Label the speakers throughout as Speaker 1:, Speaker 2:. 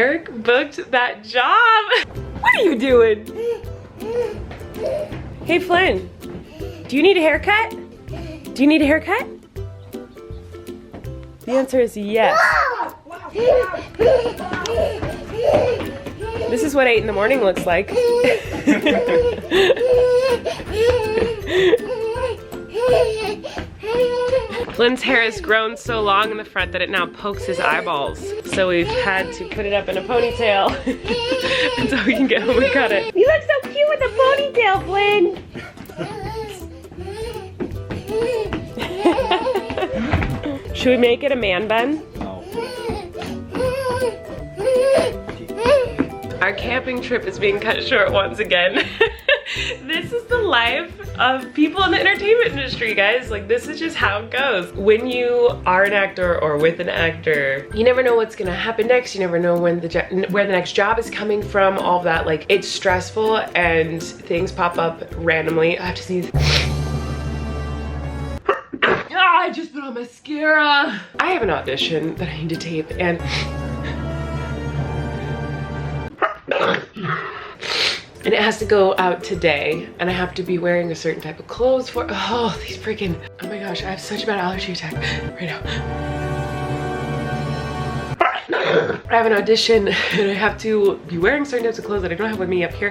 Speaker 1: Eric booked that job. What are you doing? Hey Flynn, do you need a haircut? Do you need a haircut? The answer is yes. This is what 8 in the morning looks like. Flynn's hair has grown so long in the front that it now pokes his eyeballs. So we've had to put it up in a ponytail until we can get home and cut it. You look so cute with a ponytail, Flynn! Should we make it a man bun? Our camping trip is being cut short once again. This is the life of people in the entertainment industry, guys. Like, this is just how it goes. When you are an actor or with an actor, you never know what's gonna happen next. You never know when where the next job is coming from, all of that. Like, it's stressful and things pop up randomly. I have to sneeze. I just put on mascara. I have an audition that I need to tape and it has to go out today and I have to be wearing a certain type of clothes for, oh, these freaking, oh my gosh, I have such a bad allergy attack right now. I have an audition and I have to be wearing certain types of clothes that I don't have with me up here.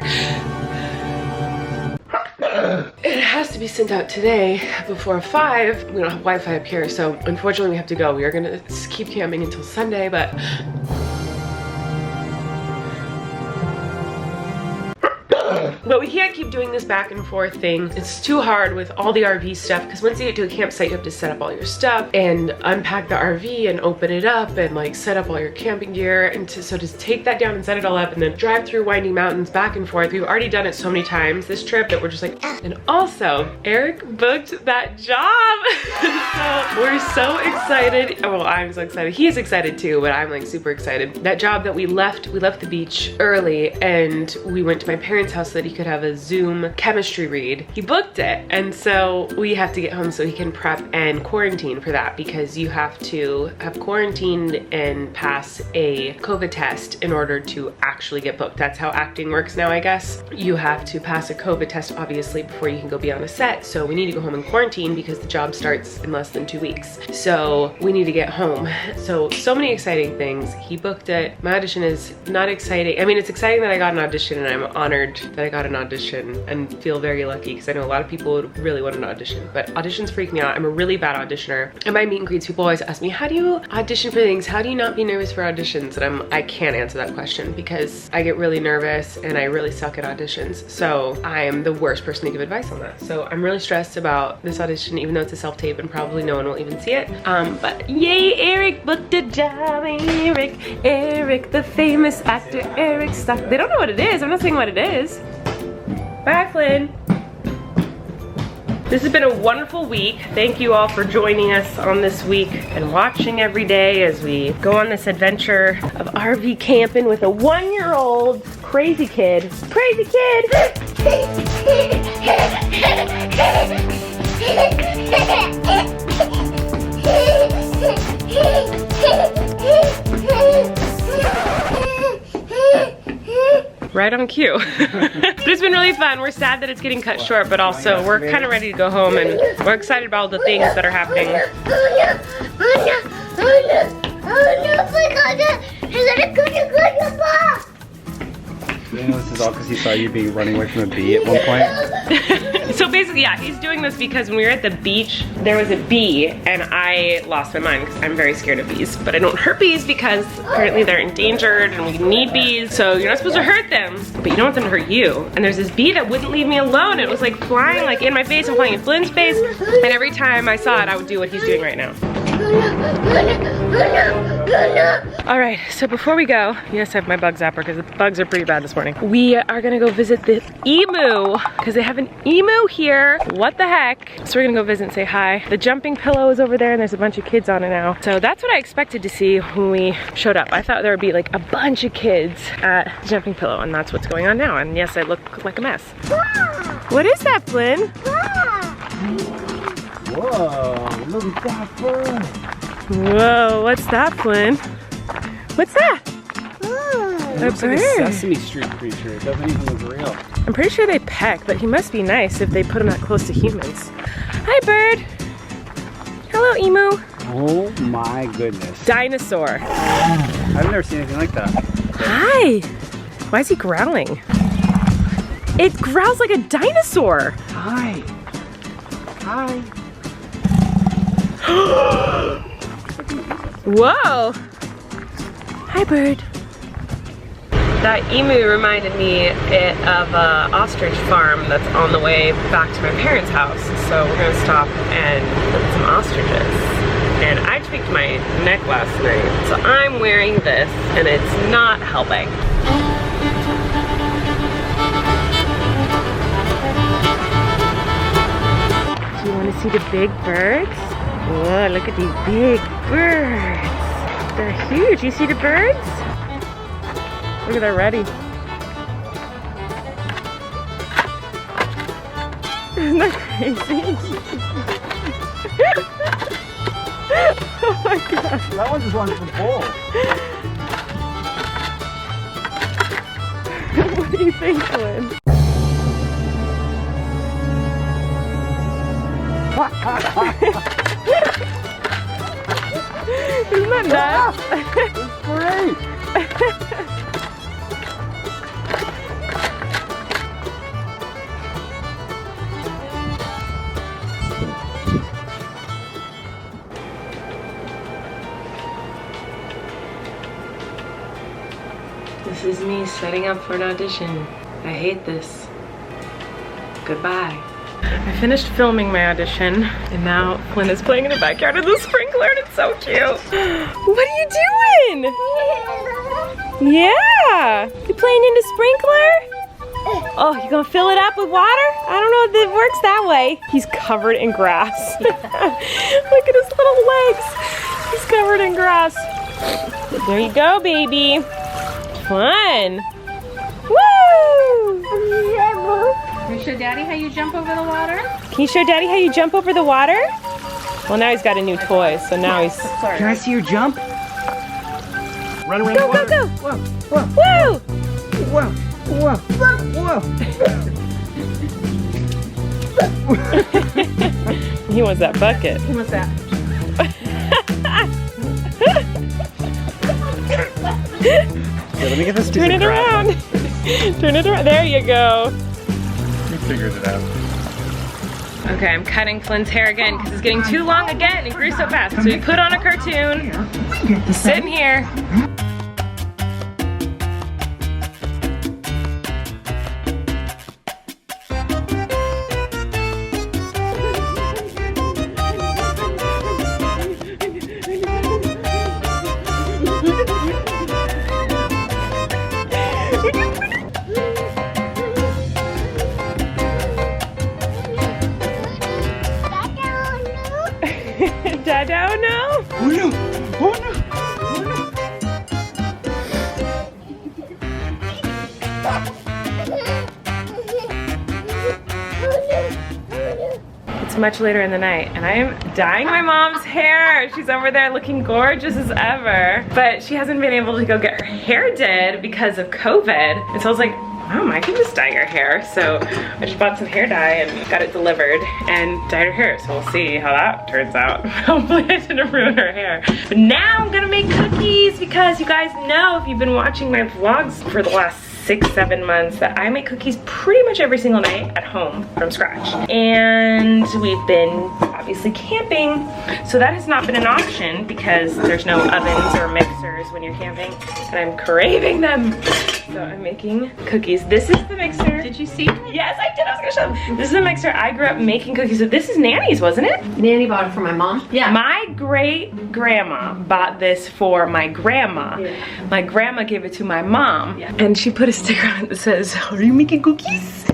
Speaker 1: It has to be sent out today before 5. We don't have Wi-Fi up here, so unfortunately we have to go. We are gonna keep camping until Sunday, but we can't keep doing this back and forth thing. It's too hard with all the RV stuff because once you get to a campsite, you have to set up all your stuff and unpack the RV and open it up and like set up all your camping gear. And so to take that down and set it all up and then drive through winding mountains back and forth. We've already done it so many times this trip that we're just like, and also Eric booked that job. So we're so excited. Well, I'm so excited. He is excited too, but I'm like super excited. That job that we left the beach early and we went to my parents' house so that he could have a Zoom chemistry read. He booked it, and so we have to get home so he can prep and quarantine for that because you have to have quarantined and pass a COVID test in order to actually get booked. That's how acting works now, I guess. You have to pass a COVID test, obviously, before you can go be on a set. So we need to go home and quarantine because the job starts in less than 2 weeks. So we need to get home. So many exciting things. He booked it. My audition is not exciting. I mean, it's exciting that I got an audition and I'm honored that I got an audition and feel very lucky because I know a lot of people would really want an audition, but auditions freak me out. I'm a really bad auditioner. In my meet and greets, people always ask me, how do you audition for things? How do you not be nervous for auditions? And I can't answer that question because I get really nervous and I really suck at auditions. So I am the worst person to give advice on that. So I'm really stressed about this audition, even though it's a self-tape and probably no one will even see it. But yay, Eric booked a job. Eric, the famous actor, Eric stuck. They don't know what it is. I'm not saying what it is. Bye, Flynn. This has been a wonderful week. Thank you all for joining us on this week and watching every day as we go on this adventure of RV camping with a 1-year-old crazy kid. Crazy kid! Right on cue. But it's been really fun. We're sad that it's getting cut short, but also we're kind of ready to go home and we're excited about all the things that are happening.
Speaker 2: You know, this is all because he saw you be running away from a bee at one point.
Speaker 1: So basically, yeah, he's doing this because when we were at the beach, there was a bee and I lost my mind because I'm very scared of bees. But I don't hurt bees because apparently they're endangered and we need bees. So you're not supposed to hurt them, but you don't want them to hurt you. And there's this bee that wouldn't leave me alone. It was like flying like in my face and flying in Flynn's face. And every time I saw it, I would do what he's doing right now. All right, so before we go, yes, I have my bug zapper because the bugs are pretty bad this morning. We are gonna go visit the emu because they have an emu here. What the heck? So we're gonna go visit and say hi. The jumping pillow is over there and there's a bunch of kids on it now. So that's what I expected to see when we showed up. I thought there would be like a bunch of kids at the jumping pillow and that's what's going on now. And yes, I look like a mess. What is that, Flynn?
Speaker 2: Whoa, look at that bird.
Speaker 1: Whoa, what's that, Flynn? What's that?
Speaker 2: It looks like a Sesame Street creature. It doesn't even look real.
Speaker 1: I'm pretty sure they peck, but he must be nice if they put him that close to humans. Hi, bird. Hello, emu.
Speaker 2: Oh my goodness.
Speaker 1: Dinosaur.
Speaker 2: I've never seen anything like that.
Speaker 1: Hi. Why is he growling? It growls like a dinosaur.
Speaker 2: Hi. Hi.
Speaker 1: Whoa. Hi, bird. That emu reminded me of an ostrich farm that's on the way back to my parents' house. So we're gonna stop and look at some ostriches. And I tweaked my neck last night, so I'm wearing this and it's not helping. Do you want to see the big birds? Whoa, look at these big birds. They're huge. You see the birds? Look at they're ready. Isn't that crazy? Oh my gosh.
Speaker 2: That one just wanted to bowl.
Speaker 1: What do you think, Colleen? Isn't that nuts?
Speaker 2: It's great.
Speaker 1: This is me setting up for an audition. I hate this. Goodbye. I finished filming my audition, and now Flynn is playing in the backyard with the sprinkler, and it's so cute. What are you doing? Yeah. You playing in the sprinkler? Oh, you gonna fill it up with water? I don't know if it works that way. He's covered in grass. Look at his little legs. He's covered in grass. There you go, baby. Fun. Woo!
Speaker 3: Can you show Daddy how you jump over the water?
Speaker 1: Can you show Daddy how you jump over the water? Well, now he's got a new toy, so now he's...
Speaker 2: Can I see your jump? Run around
Speaker 1: Go,
Speaker 2: the water.
Speaker 1: go, go!
Speaker 2: Whoa, whoa,
Speaker 1: Woo!
Speaker 2: whoa, whoa, whoa.
Speaker 1: He wants that bucket.
Speaker 3: What's that?
Speaker 2: Yeah, let me get this piece
Speaker 1: Turn
Speaker 2: of
Speaker 1: it
Speaker 2: grass.
Speaker 1: around. Turn it around. There you go.
Speaker 2: He figures it out.
Speaker 1: Okay, I'm cutting Flynn's hair again because it's getting too long again. It grew so fast. So we put on a cartoon. He's sitting here. Dada, oh no!
Speaker 2: Oh no! Oh no! Oh
Speaker 1: no! It's much later in the night and I am dyeing my mom's hair. She's over there looking gorgeous as ever, but she hasn't been able to go get her hair did because of COVID. And so I was like, Mom, I can just dye your hair. So I just bought some hair dye and got it delivered and dyed her hair. So we'll see how that turns out. Hopefully I didn't ruin her hair. But now I'm gonna make cookies because you guys know if you've been watching my vlogs for the last 6-7 months that I make cookies pretty much every single night at home from scratch. And we've been obviously camping. So that has not been an option because there's no ovens or mixers when you're camping and I'm craving them. So I'm making cookies. This is the mixer.
Speaker 3: Did you see?
Speaker 1: Yes, I did. I was gonna show them. This is the mixer. I grew up making cookies. So this is Nanny's, wasn't it?
Speaker 3: Nanny bought it for my mom. Yeah.
Speaker 1: My great grandma bought this for my grandma.
Speaker 3: Yeah.
Speaker 1: My grandma gave it to my mom.
Speaker 3: Yeah.
Speaker 1: And she put a sticker on it that says, "Are you making cookies?"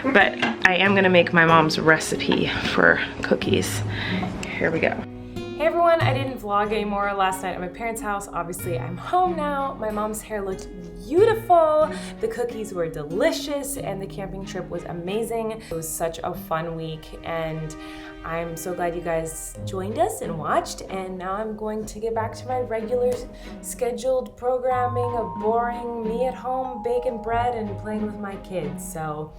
Speaker 1: But I am gonna make my mom's recipe for cookies. Here we go.
Speaker 4: Hey everyone, I didn't vlog anymore last night at my parents' house. Obviously, I'm home now. My mom's hair looked beautiful. The cookies were delicious and the camping trip was amazing. It was such a fun week and I'm so glad you guys joined us and watched, and now I'm going to get back to my regular scheduled programming of boring me at home baking bread and playing with my kids. So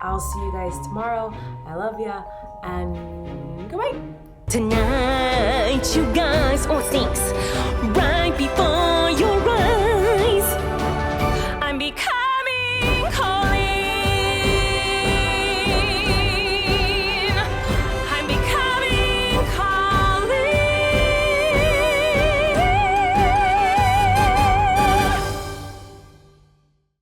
Speaker 4: I'll see you guys tomorrow. I love ya and goodbye.
Speaker 5: Tonight, you guys all six right before you